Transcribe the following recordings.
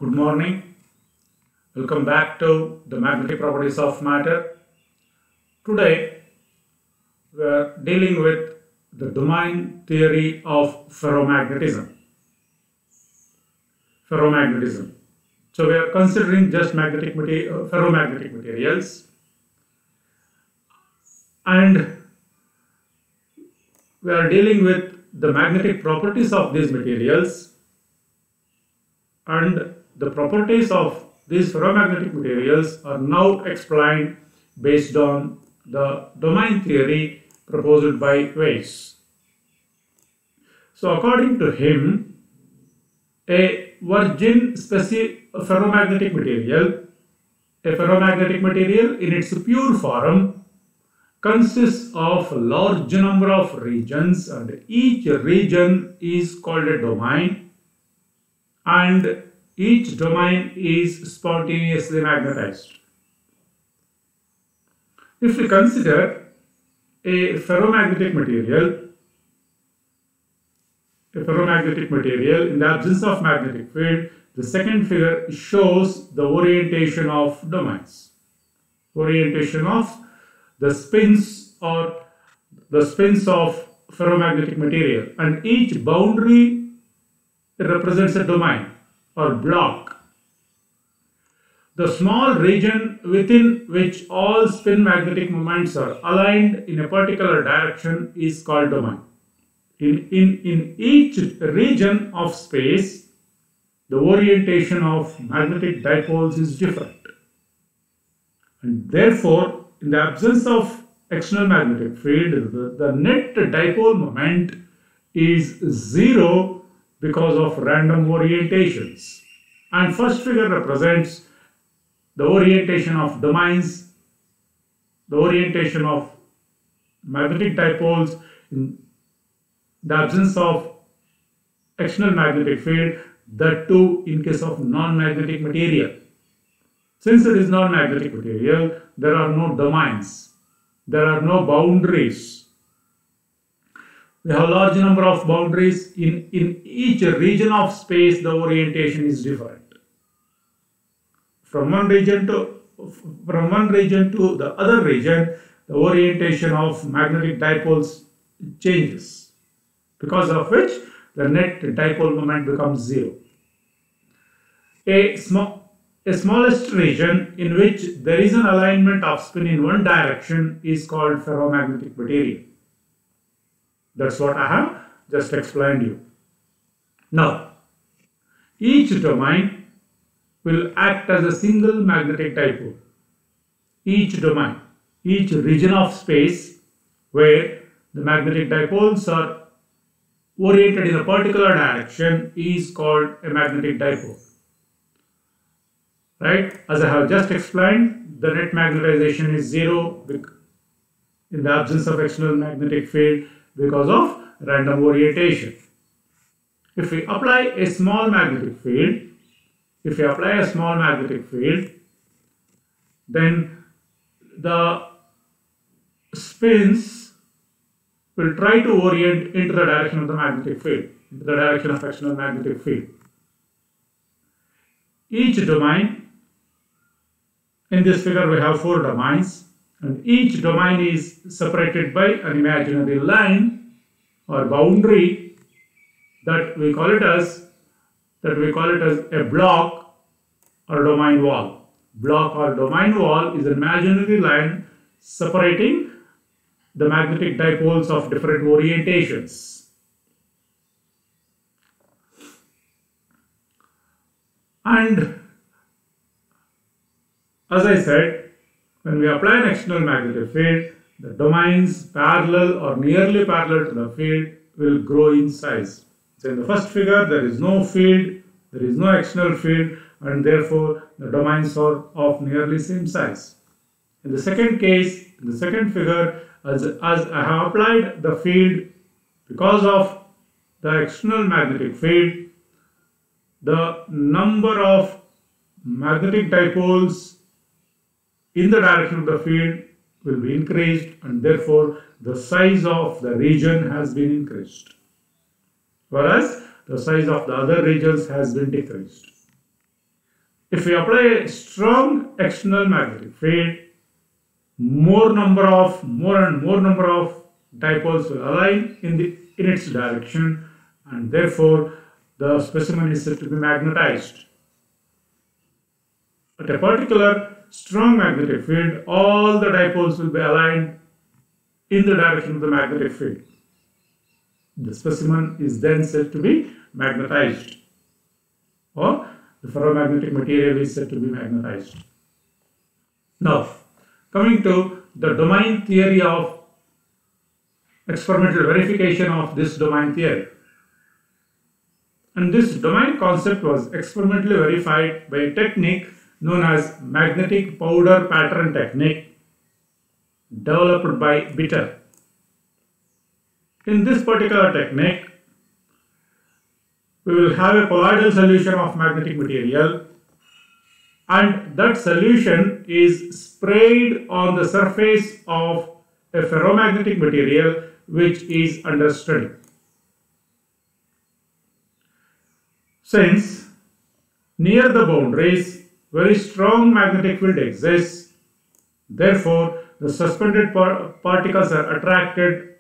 Good morning. Welcome back to the magnetic properties of matter. Today we are dealing with the domain theory of ferromagnetism. Ferromagnetism. So we are considering just ferromagnetic materials, and we are dealing with the magnetic properties of these materials, and the properties of these ferromagnetic materials are now explained based on the domain theory proposed by Weiss. So according to him, a virgin ferromagnetic material in its pure form consists of a large number of regions, and each region is called a domain, and each domain is spontaneously magnetized. If we consider a ferromagnetic material in the absence of magnetic field, the second figure shows the orientation of domains. Orientation of the spins of ferromagnetic material, and each boundary represents a domain or block. The small region within which all spin magnetic moments are aligned in a particular direction is called domain. In each region of space, the orientation of magnetic dipoles is different. And therefore, in the absence of external magnetic field, the net dipole moment is zero because of random orientations. And first figure represents the orientation of domains, the orientation of magnetic dipoles in the absence of external magnetic field, that too in case of non-magnetic material. Since it is non-magnetic material, there are no domains, there are no boundaries. We have a large number of boundaries. In each region of space, the orientation is different. From one region to the other region, the orientation of magnetic dipoles changes, because of which the net dipole moment becomes zero. A smallest region in which there is an alignment of spin in one direction is called ferromagnetic material. That's what I have just explained you. Now, each domain will act as a single magnetic dipole. Each domain, each region of space where the magnetic dipoles are oriented in a particular direction is called a magnetic dipole. Right? As I have just explained, the net magnetization is zero in the absence of external magnetic field because of random orientation. If we apply a small magnetic field, then the spins will try to orient into the direction of the magnetic field, into the direction of external magnetic field. Each domain, in this figure we have 4 domains, and each domain is separated by an imaginary line or boundary that we call it as a block or domain wall. Block or domain wall is an imaginary line separating the magnetic dipoles of different orientations. And as I said, when we apply an external magnetic field, the domains parallel or nearly parallel to the field will grow in size. So in the first figure, there is no field, there is no external field, and therefore the domains are of nearly same size. In the second case, in the second figure, as I have applied the field, because of the external magnetic field, the number of magnetic dipoles in the direction of the field will be increased, and therefore the size of the region has been increased, whereas the size of the other regions has been decreased. If we apply a strong external magnetic field, more and more number of dipoles will align in its direction, and therefore the specimen is said to be magnetized. At a particular strong magnetic field, all the dipoles will be aligned in the direction of the magnetic field. The specimen is then said to be magnetized, or the ferromagnetic material is said to be magnetized. Now, coming to the domain theory of experimental verification of this domain theory. And this domain concept was experimentally verified by a technique known as magnetic powder pattern technique developed by Bitter. In this particular technique, we will have a colloidal solution of magnetic material, and that solution is sprayed on the surface of a ferromagnetic material which is under study. Since near the boundaries very strong magnetic field exists, therefore the suspended particles are attracted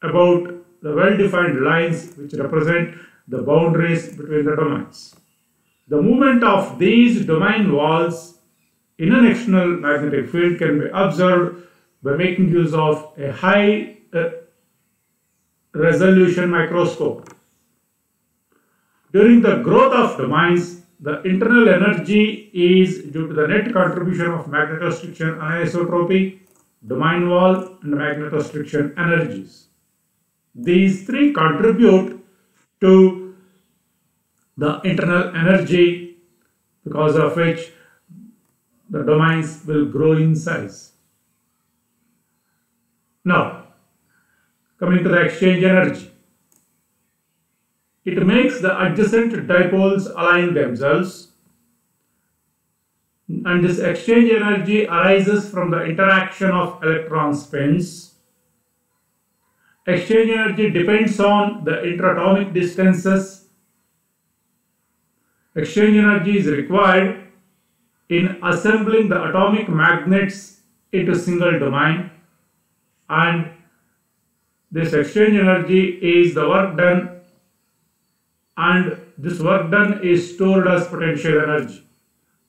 about the well-defined lines which represent the boundaries between the domains. The movement of these domain walls in an external magnetic field can be observed by making use of a high resolution microscope. During the growth of domains, the internal energy is due to the net contribution of magnetostriction anisotropy, domain wall, and magnetostriction energies. These three contribute to the internal energy, because of which the domains will grow in size. Now, coming to the exchange energy. It makes the adjacent dipoles align themselves, and this exchange energy arises from the interaction of electron spins. Exchange energy depends on the interatomic distances. Exchange energy is required in assembling the atomic magnets into single domain, and this exchange energy is the work done, and this work done is stored as potential energy.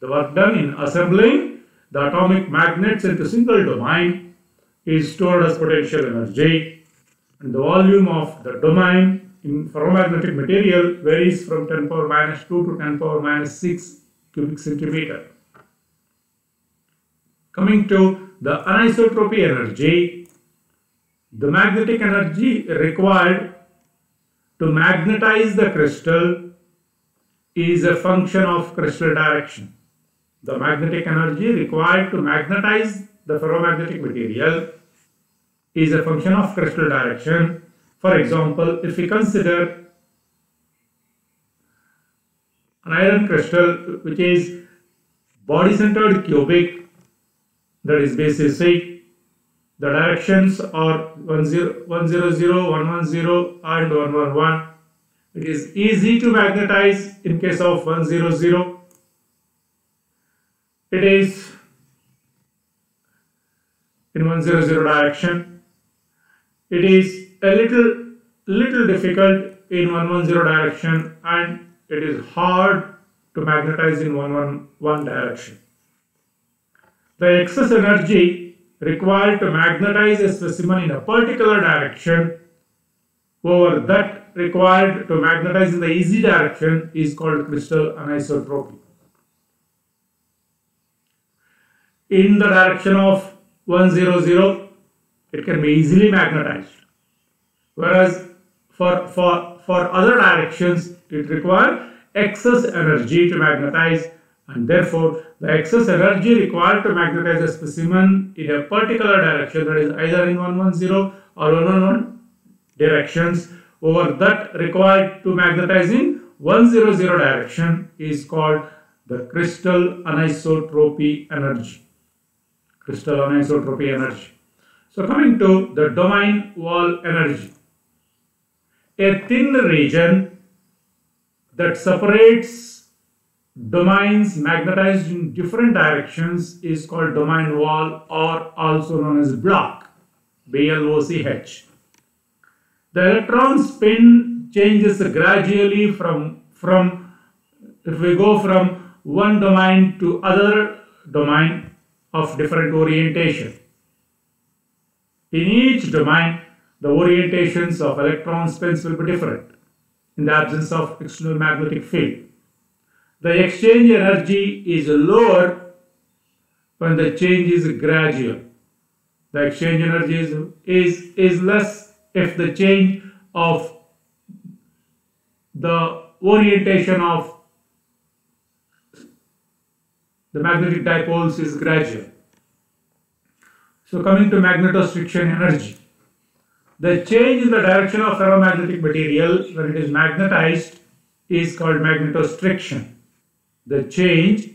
The work done in assembling the atomic magnets into single domain is stored as potential energy, and the volume of the domain in ferromagnetic material varies from 10 power minus 2 to 10 power minus 6 cubic centimeter. Coming to the anisotropy energy, the magnetic energy required to magnetize the crystal is a function of crystal direction. The magnetic energy required to magnetize the ferromagnetic material is a function of crystal direction. For example, if we consider an iron crystal which is body-centered cubic, that is basis C, the directions are 100, 110, 110 and 111. It is easy to magnetize in case of 100. It is in 100 direction. It is a little difficult in 110 direction, and it is hard to magnetize in 111 direction. The excess energy required to magnetize a specimen in a particular direction over that required to magnetize in the easy direction is called crystal anisotropy. In the direction of 100, it can be easily magnetized, whereas for other directions it requires excess energy to magnetize, and therefore the excess energy required to magnetize a specimen in a particular direction, that is either in 110 or 111 directions, over that required to magnetize in 100 direction is called the crystal anisotropy energy. Crystal anisotropy energy. So coming to the domain wall energy. A thin region that separates domains magnetized in different directions is called domain wall, or also known as block, BLOCH. The electron spin changes gradually from if we go from one domain to other domain of different orientation. In each domain, the orientations of electron spins will be different in the absence of external magnetic field. The exchange energy is lower when the change is gradual. The exchange energy is less if the change of the orientation of the magnetic dipoles is gradual. So coming to magnetostriction energy. The change in the direction of ferromagnetic material when it is magnetized is called magnetostriction. The change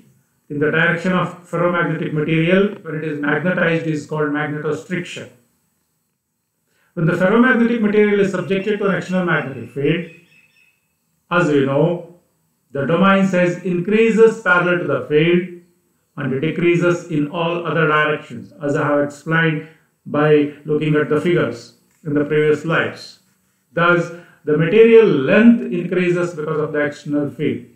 in the direction of ferromagnetic material when it is magnetized is called magnetostriction. When the ferromagnetic material is subjected to an external magnetic field, as we know, the domain size increases parallel to the field and decreases in all other directions, as I have explained by looking at the figures in the previous slides. Thus, the material length increases because of the external field.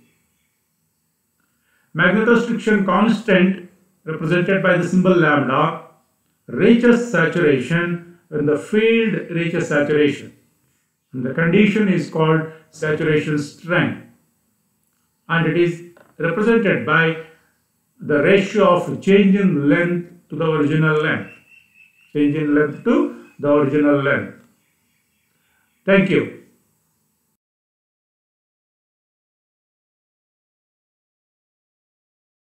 Magnetostriction constant, represented by the symbol lambda, reaches saturation when the field reaches saturation. And the condition is called saturation strength. And it is represented by the ratio of change in length to the original length. Change in length to the original length. Thank you.